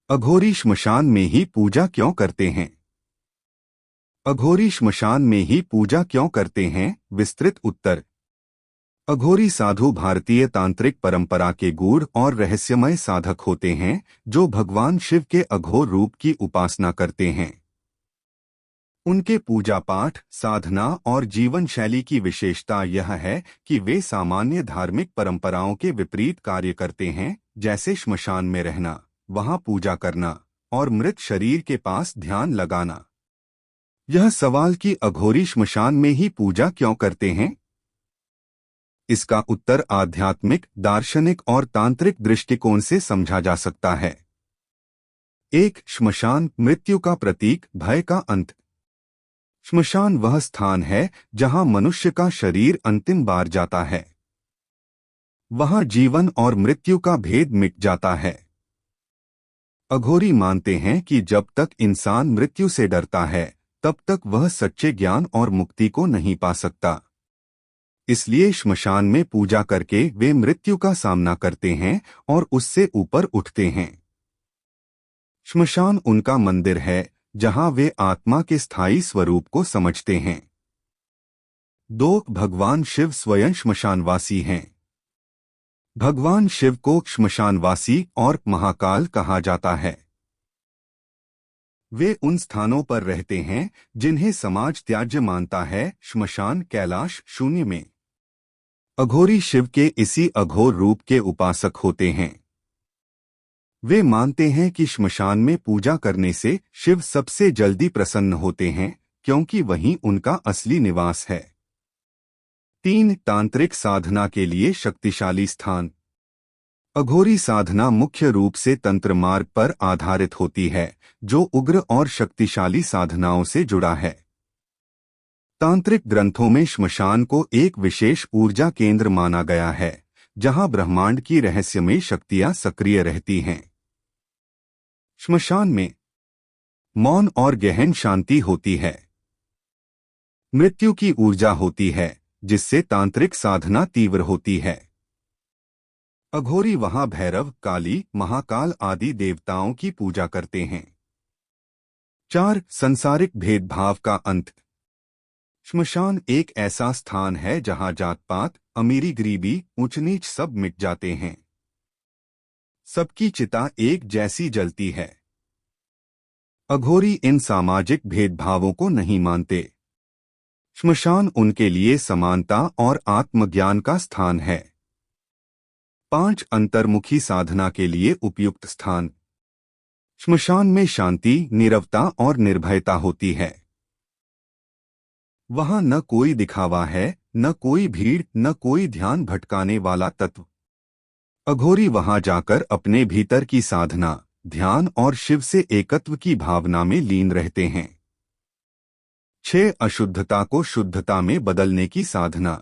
अघोरी श्मशान में ही पूजा क्यों करते हैं? अघोरी श्मशान में ही पूजा क्यों करते हैं? विस्तृत उत्तर। अघोरी साधु भारतीय तांत्रिक परंपरा के गूढ़ और रहस्यमय साधक होते हैं जो भगवान शिव के अघोर रूप की उपासना करते हैं। उनके पूजा पाठ, साधना और जीवन शैली की विशेषता यह है कि वे सामान्य धार्मिक परंपराओं के विपरीत कार्य करते हैं, जैसे श्मशान में रहना, वहां पूजा करना और मृत शरीर के पास ध्यान लगाना। यह सवाल कि अघोरी श्मशान में ही पूजा क्यों करते हैं, इसका उत्तर आध्यात्मिक, दार्शनिक और तांत्रिक दृष्टिकोण से समझा जा सकता है। 1. श्मशान मृत्यु का प्रतीक, भय का अंत। श्मशान वह स्थान है जहां मनुष्य का शरीर अंतिम बार जाता है। वहां जीवन और मृत्यु का भेद मिट जाता है। अघोरी मानते हैं कि जब तक इंसान मृत्यु से डरता है, तब तक वह सच्चे ज्ञान और मुक्ति को नहीं पा सकता। इसलिए श्मशान में पूजा करके वे मृत्यु का सामना करते हैं और उससे ऊपर उठते हैं। श्मशान उनका मंदिर है जहां वे आत्मा के स्थायी स्वरूप को समझते हैं। 2. भगवान शिव स्वयं श्मशानवासी हैं। भगवान शिव को श्मशानवासी और महाकाल कहा जाता है। वे उन स्थानों पर रहते हैं जिन्हें समाज त्याज्य मानता है, श्मशान, कैलाश, शून्य में। अघोरी शिव के इसी अघोर रूप के उपासक होते हैं। वे मानते हैं कि श्मशान में पूजा करने से शिव सबसे जल्दी प्रसन्न होते हैं, क्योंकि वहीं उनका असली निवास है। 3. तांत्रिक साधना के लिए शक्तिशाली स्थान। अघोरी साधना मुख्य रूप से तंत्र मार्ग पर आधारित होती है, जो उग्र और शक्तिशाली साधनाओं से जुड़ा है। तांत्रिक ग्रंथों में श्मशान को एक विशेष ऊर्जा केंद्र माना गया है, जहां ब्रह्मांड की रहस्यमय शक्तियां सक्रिय रहती हैं। श्मशान में मौन और गहन शांति होती है। मृत्यु की ऊर्जा होती है, जिससे तांत्रिक साधना तीव्र होती है। अघोरी वहां भैरव, काली, महाकाल आदि देवताओं की पूजा करते हैं। 4. संसारिक भेदभाव का अंत। श्मशान एक ऐसा स्थान है जहां जात पात, अमीरी गरीबी, ऊंच नीच सब मिट जाते हैं। सबकी चिता एक जैसी जलती है। अघोरी इन सामाजिक भेदभावों को नहीं मानते। श्मशान उनके लिए समानता और आत्मज्ञान का स्थान है। 5. अंतर्मुखी साधना के लिए उपयुक्त स्थान। श्मशान में शांति, नीरवता और निर्भयता होती है। वहां न कोई दिखावा है, न कोई भीड़, न कोई ध्यान भटकाने वाला तत्व। अघोरी वहां जाकर अपने भीतर की साधना, ध्यान और शिव से एकत्व की भावना में लीन रहते हैं। 6. अशुद्धता को शुद्धता में बदलने की साधना।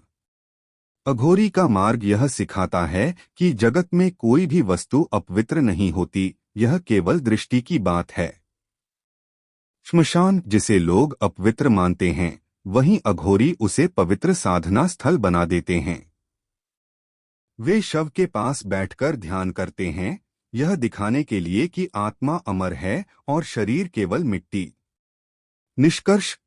अघोरी का मार्ग यह सिखाता है कि जगत में कोई भी वस्तु अपवित्र नहीं होती, यह केवल दृष्टि की बात है। श्मशान जिसे लोग अपवित्र मानते हैं, वहीं अघोरी उसे पवित्र साधना स्थल बना देते हैं। वे शव के पास बैठकर ध्यान करते हैं, यह दिखाने के लिए कि आत्मा अमर है और शरीर केवल मिट्टी। निष्कर्ष।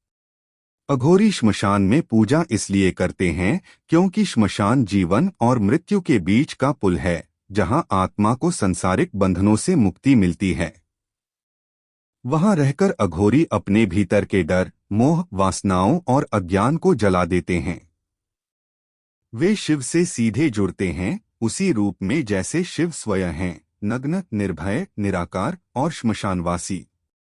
अघोरी श्मशान में पूजा इसलिए करते हैं क्योंकि श्मशान जीवन और मृत्यु के बीच का पुल है, जहां आत्मा को सांसारिक बंधनों से मुक्ति मिलती है। वहां रहकर अघोरी अपने भीतर के डर, मोह, वासनाओं और अज्ञान को जला देते हैं। वे शिव से सीधे जुड़ते हैं, उसी रूप में जैसे शिव स्वयं हैं, नग्न, निर्भय, निराकार और श्मशानवासी।